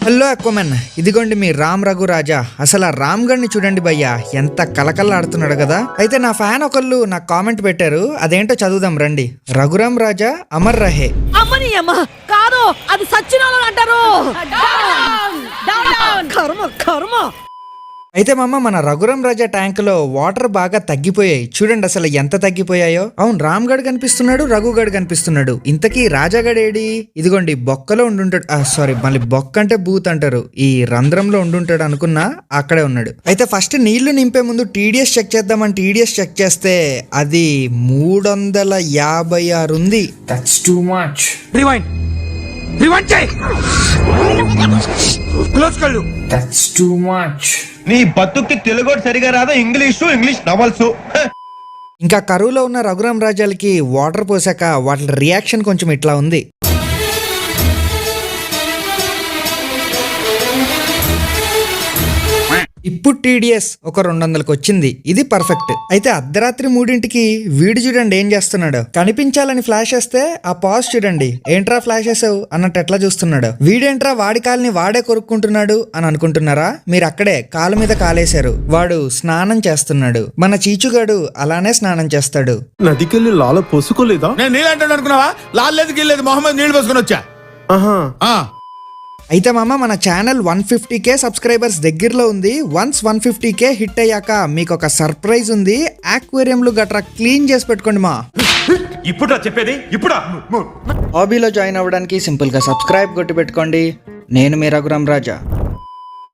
Hello అక్వమెన్, ఇదిగోండి మీ రామ్ రఘు రాజా. అసలు ఆ రామ్ గడిని చూడండి భయ్యా, ఎంత కలకల్లాడుతున్నాడు కదా. అయితే నా ఫ్యాన్ ఒకళ్ళు నాకు కామెంట్ పెట్టారు, అదేంటో చదువుదాం రండి. రఘురామ్ రాజా అమర్ రహే. అమ్మని అమ్మ కాదు, అది సచ్చినాలు అంటారు. కర్మ కర్మ. అయితే మామ, మన రఘురామ్ రాజా ట్యాంక్ లో వాటర్ బాగా తగ్గిపోయాయి. చూడండి అసలు ఎంత తగ్గిపోయాయో. అవును, రామ్ గడ్ కనిపిస్తున్నాడు, రఘు గడ్ కనిపిస్తున్నాడు. ఇంతకీ రాజాగడ్ ఏడి? ఇదిగోండి బొక్కలో ఉండుంటాడు. సారీ, మళ్ళీ బొక్క అంటే బూత్ అంటారు. ఈ రంధ్రంలో ఉండుంటాడు అనుకున్నా, అక్కడే ఉన్నాడు. అయితే ఫస్ట్ నీళ్లు నింపే ముందు టీడీఎస్ చెక్ చేద్దామని టీడీఎస్ చెక్ చేస్తే అది 356 ఉంది. That's too much. Rewind చేయి. క్లోజ్ కళ్ళు. That's too much. నీ బతుక్కి తెలుగు సరిగా రాదా, ఇంగ్లీష్ నవల్స్. ఇంకా కరువులో ఉన్న రఘురామ్ రాజాలకి వాటర్ పోసాక వాటి రియాక్షన్ కొంచెం ఇట్లా ఉంది. ఇప్పుడు టీడీఎస్ ఒక 200కి వచ్చింది. ఇది పర్ఫెక్ట్. అయితే అర్ధరాత్రి 3ంటికి వీడు చూడండి ఏం చేస్తున్నాడు. కనిపించాలని ఫ్లాష్ వేస్తే ఆ పాజ్ చూడండి, ఏంట్రా ఫ్లాష్ వేసావు అన్నట్టు ఎట్లా చూస్తున్నాడు. వీడేంట్రా వాడి కాల్ని వాడే కొరుక్కుంటున్నాడు అని అనుకుంటున్నారా? మీరు అక్కడే కాలు మీద కాలేశారు. వాడు స్నానం చేస్తున్నాడు. మన చీచుగాడు అలానే స్నానం చేస్తాడు. నదికెళ్ళి లాల పోసుకోలేదా? నేను నీళ్ళు అంటాడు అనుకున్నావా? లాలేదు గిల్లేదు, మొహమ్మద్ నీళ్ళు పోసుకొని వచ్చా. అయితే మామ, మన ఛానల్ 150K సబ్స్క్రైబర్స్ దగ్గరలో ఉంది. వన్స్ 150K హిట్ అయ్యాక మీకు ఒక సర్ప్రైజ్ ఉంది. ఆక్వేరియంలు గట్రా క్లీన్ చేసి పెట్టుకోండి మా. ఇప్పుడు చెప్పేది ఇప్పుడా? హాబీలో జాయిన్ అవ్వడానికి సింపుల్ గా సబ్స్క్రైబ్ కొట్టి పెట్టుకోండి. నేను మీ రఘురామ్ రాజా.